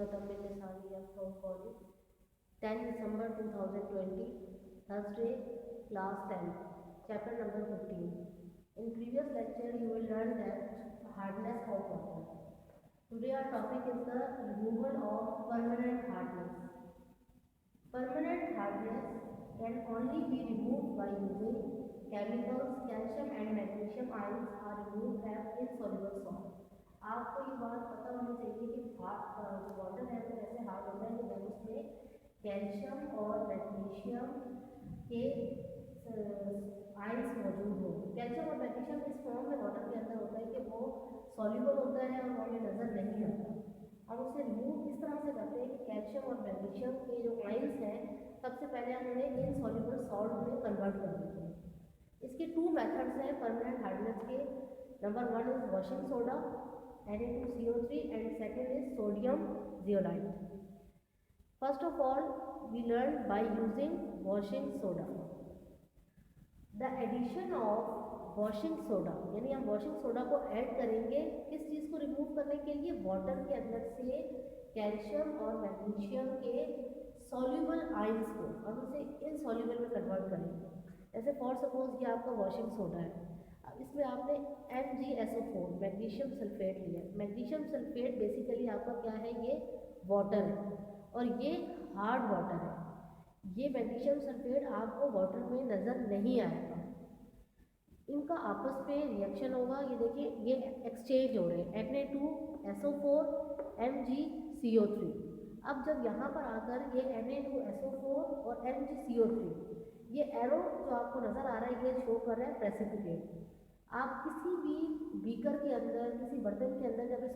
स्वागतम मिलिसानिया from college 10 December 2020 Thursday class 10 chapter number 15. In previous lecture you will learn that hardness of water. Today our topic is the removal of permanent hardness. Permanent hardness can only be removed by using chemicals. Calcium and magnesium ions are removed as insoluble salt. आपको ये बात पता होनी चाहिए कि जो water है वो कैसे हार्ड होता है, जब उसमें कैल्शियम और मैग्नीशियम के आयंस मौजूद हो। कैल्शियम और मैग्नीशियम इस फॉर्म में वाटर के अंदर होता है कि वो सॉल्युबल होता है और हमें नज़र नहीं आता। हम उसे रिमूव इस तरह से करते हैं कि कैल्शियम और मैग्नीशियम के जो आयंस हैं सबसे पहले हम उन्हें इनसॉल्युबल सॉल्ट में कन्वर्ट कर देते हैं। इसके टू मेथड्स हैं परमानेंट हार्डनेस के। Number 1 is washing soda Na2CO3 and second is sodium zeolite. First of all, we learn by using washing soda. The addition of washing soda, यानी हम washing soda को add करेंगे किस चीज़ को remove करने के लिए, वाटर के अंदर से कैल्शियम और मैग्नीशियम के सॉल्युबल आयंस को हम उसे इनसॉल्युबल में कन्वर्ट करेंगे। जैसे फॉर सपोज ये आपका वॉशिंग सोडा है, इसमें आपने MgSO4 मैग्नीशियम सल्फेट लिया। मैग्नीशियम सल्फेट बेसिकली आपका क्या है, ये वाटर है और ये हार्ड वाटर है। ये मैग्नीशियम सल्फेट आपको वाटर में नज़र नहीं आएगा, इनका आपस में रिएक्शन होगा। ये देखिए ये एक्सचेंज हो रहे हैं Na2SO4 MgCO3। अब जब यहाँ पर आकर ये Na2SO4 और MgCO3, ये एरो जो आपको नज़र आ रहा है ये शो कर रहा है प्रेसिपिटेट। आप किसी भी बीकर के अंदर, किसी बर्तन के अंदर जब इस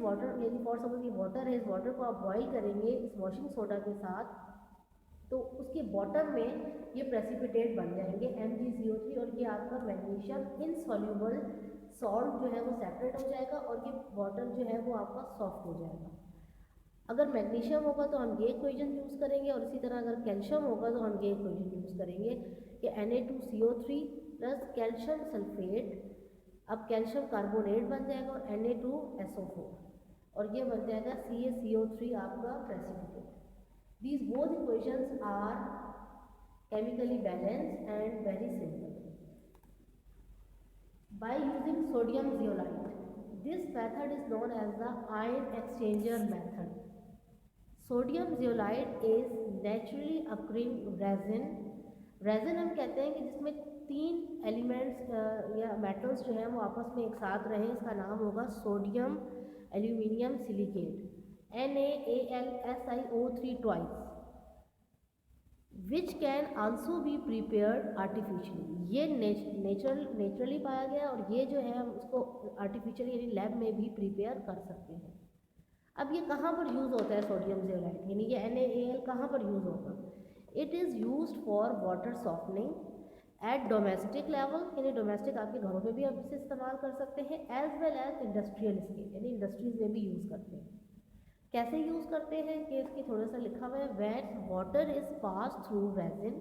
वाटर यानी फॉर सपोज ये वाटर है, इस वाटर को आप बॉईल करेंगे इस वॉशिंग सोडा के साथ, तो उसके बॉटम में ये प्रेसिपिटेट बन जाएंगे MgCO3 और ये आपका मैग्नीशियम इनसॉल्युबल सॉल्ट जो है वो सेपरेट हो जाएगा और ये वाटर जो है वो आपका सॉफ्ट हो जाएगा। अगर मैग्नीशियम होगा तो हम ये इक्वेशन यूज़ करेंगे और इसी तरह अगर कैल्शियम होगा तो हम ये इक्वेशन यूज़ करेंगे कि Na2CO3 प्लस कैल्शियम सल्फेट, अब कैल्शियम कार्बोनेट बन जाएगा और Na2SO4 और ये बन जाएगा CaCO3 आपका precipitate. These both equations are chemically balanced and very simple. By using sodium zeolite, this method is known as the ion exchanger method. Sodium zeolite is naturally occurring resin. Resin हम कहते हैं कि जिसमें 3 elements या metals जो हैं वो आपस में एक साथ रहें। इसका नाम होगा sodium aluminium silicate NaAlSiO3 twice, which can also be prepared artificially. ये नेचुरली पाया गया और ये जो है हम उसको आर्टिफिशियली यानी लैब में भी प्रिपेयर कर सकते हैं। अब ये कहाँ पर यूज़ होता है सोडियम zeolite, यानी ये NaAl कहाँ पर यूज़ होगा? It is used for water softening at domestic level, यानी डोमेस्टिक आपके घरों में भी आप इसे इस्तेमाल कर सकते हैं, as well as industrial scale यानी इंडस्ट्रीज में भी यूज़ करते हैं। कैसे यूज़ करते हैं कि इसकी थोड़ा सा लिखा हुआ है, when water is pass through resin,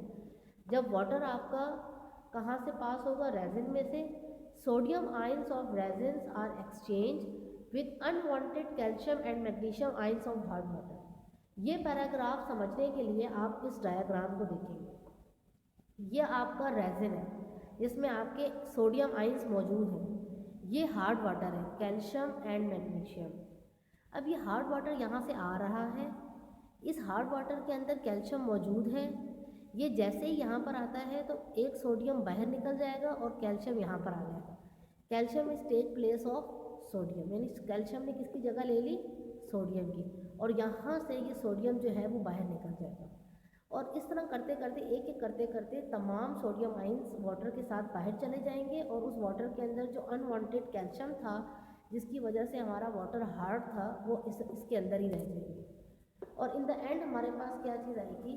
जब वाटर आपका कहाँ से पास होगा, रेजिन में से, sodium ions of resins are exchange with unwanted calcium and magnesium ions of hard water. ये पैराग्राफ समझने के लिए आप इस डायग्राम को देखेंगे। ये आपका रेजिन है जिसमें आपके सोडियम आयंस मौजूद हैं, ये हार्ड वाटर है कैल्शियम एंड मैग्नीशियम। अब ये हार्ड वाटर यहाँ से आ रहा है, इस हार्ड वाटर के अंदर कैल्शियम मौजूद है। ये जैसे ही यहाँ पर आता है तो एक सोडियम बाहर निकल जाएगा और कैल्शियम यहाँ पर आ जाएगा। Calcium is take place of sodium, यानी कैल्शियम ने किसकी जगह ले ली, सोडियम की, और यहाँ से ये सोडियम जो है वो बाहर निकल जाएगा। और इस तरह करते करते एक एक करते करते तमाम सोडियम आयंस वाटर के साथ बाहर चले जाएंगे और उस वाटर के अंदर जो अनवांटेड कैल्शियम था जिसकी वजह से हमारा वाटर हार्ड था वो इसके अंदर ही रह जाएंगे। और इन द एंड हमारे पास क्या चीज़ आएगी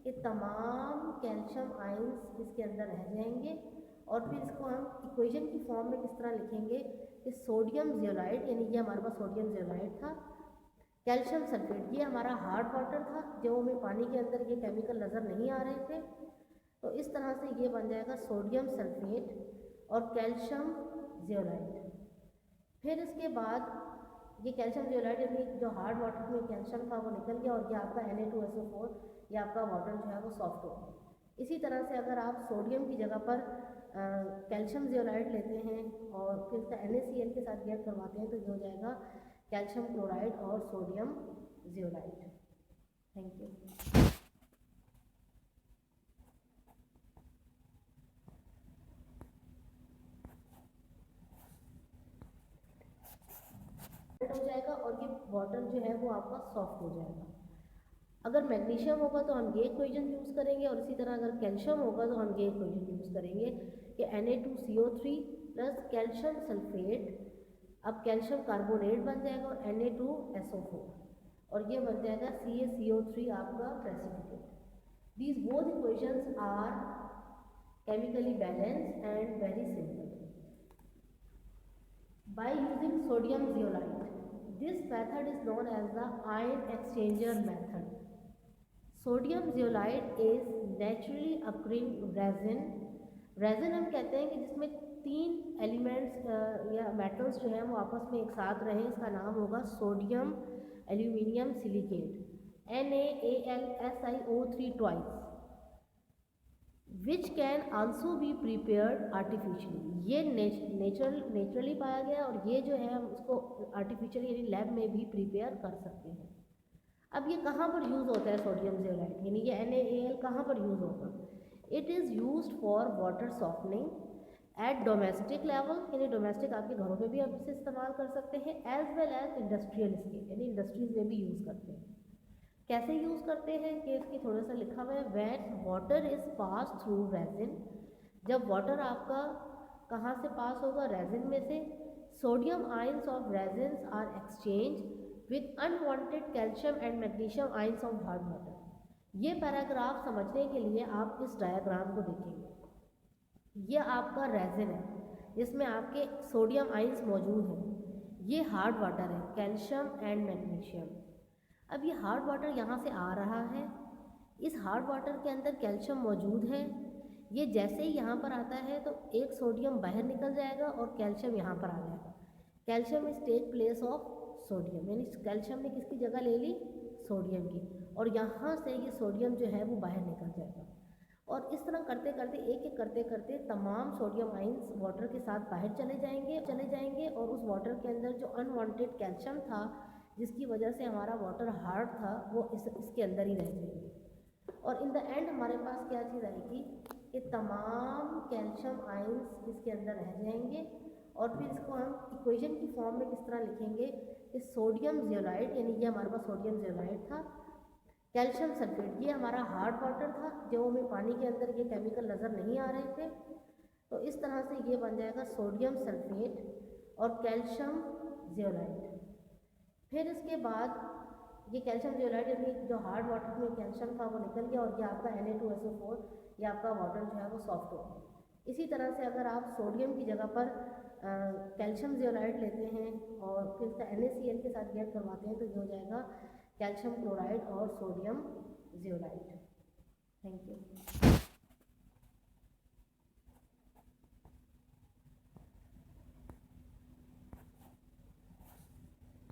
कि तमाम कैल्शियम आयंस इसके अंदर रह जाएंगे। और फिर इसको हम इक्वेशन की फॉर्म में किस तरह लिखेंगे कि सोडियम zeolite, यानी ये हमारे पास सोडियम zeolite था, कैल्शियम सल्फेट ये हमारा हार्ड वाटर था जो हमें पानी के अंदर ये केमिकल नज़र नहीं आ रहे थे, तो इस तरह से ये बन जाएगा सोडियम सल्फेट और कैल्शियम zeolite। फिर इसके बाद ये कैल्शियम जियोलाइट यानी जो हार्ड वाटर में कैल्शियम था वो निकल गया और ये आपका Na2SO4, ये आपका वाटर जो है वो सॉफ्ट हो गया। इसी तरह से अगर आप सोडियम की जगह पर कैल्शियम जियोलाइट लेते हैं और फिर इसका NaCl के साथ रिएक्ट करवाते हैं तो ये हो जाएगा कैल्शियम क्लोराइड और सोडियम जियोलाइट। Thank you. हो जाएगा और ये वाटर जो है वो आपका सॉफ्ट हो जाएगा। अगर मैग्नीशियम होगा तो हम ये इक्वेशन यूज़ करेंगे और इसी तरह अगर कैल्शियम होगा तो हम ये इक्वेशन यूज़ करेंगे कि Na2CO3 प्लस कैल्शियम सल्फेट, अब कैल्शियम कार्बोनेट बन जाएगा और Na2SO4 और ये बन जाएगा CaCO3 आपका precipitate. These both equations are chemically balanced and very simple. By using sodium zeolite, this method is known as the ion exchanger method. Sodium zeolite is naturally occurring resin. Resin हम कहते हैं कि जिसमें 3 elements या metals जो हैं वो आपस में एक साथ रहें, इसका नाम होगा sodium aluminium silicate, NaAlSiO3 twice, which can also be prepared artificially. ये नेचुरली पाया गया और ये जो है हम उसको आर्टिफिशियली यानी लैब में भी प्रिपेयर कर सकते हैं। अब ये कहाँ पर यूज़ होता है सोडियम जियोलाइट, यानी ये NaAl कहाँ पर यूज़ होगा? It is used for water softening at domestic level, यानी डोमेस्टिक आपके घरों में भी आप इसे इस्तेमाल कर सकते हैं, as well as industrial scale यानी इंडस्ट्रीज में भी यूज़ करते हैं। कैसे यूज़ करते हैं कि इसकी थोड़ा सा लिखा हुआ है, when water is pass through resin, जब वाटर आपका कहाँ से पास होगा? रेजिन में से। Sodium ions of resins are exchange with unwanted calcium and magnesium ions of hard water. ये पैराग्राफ समझने के लिए आप इस डायग्राम को देखेंगे। ये आपका रेजिन है जिसमें आपके सोडियम आयंस मौजूद हैं, ये हार्ड वाटर है कैल्शियम एंड मैग्नीशियम। अब ये हार्ड वाटर यहाँ से आ रहा है, इस हार्ड वाटर के अंदर कैल्शियम मौजूद है, ये जैसे ही यहाँ पर आता है तो एक सोडियम बाहर निकल जाएगा और कैल्शियम यहाँ पर आ जाएगा। Calcium is take place of sodium, यानी कैल्शियम ने किसकी जगह ले ली? सोडियम की, और यहाँ से ये सोडियम जो है वो बाहर निकल जाएगा। और इस तरह करते करते एक एक करते करते तमाम सोडियम आइंस वाटर के साथ बाहर चले जाएंगे और उस वाटर के अंदर जो अनवांटेड कैल्शियम था जिसकी वजह से हमारा वाटर हार्ड था वो इसके अंदर ही रह जाएंगे। और इन द एंड हमारे पास क्या चीज़ आएगी कि तमाम कैल्शियम आयंस इसके अंदर रह जाएंगे। और फिर इसको हम इक्वेशन की फॉर्म में किस तरह लिखेंगे कि सोडियम जियोलाइट, यानी ये हमारे पास सोडियम जियोलाइट था, कैल्शियम सल्फेट ये हमारा हार्ड वाटर था, जो हमें पानी के अंदर ये केमिकल नज़र नहीं आ रहे थे, तो इस तरह से ये बन जाएगा सोडियम सल्फेट और कैल्शियम जियोलाइट। फिर इसके बाद ये कैल्शियम जियोलाइट यानी जो हार्ड वाटर में कैल्शियम था वो निकल गया और ये आपका Na2SO4, ये आपका वाटर जो है वो सॉफ्ट हो गया। इसी तरह से अगर आप सोडियम की जगह पर कैल्शियम जियोलाइट लेते हैं और फिर इसका NaCl के साथ रिएक्ट करवाते हैं तो ये हो जाएगा कैल्शियम क्लोराइड और सोडियम जियोलाइट। Thank you.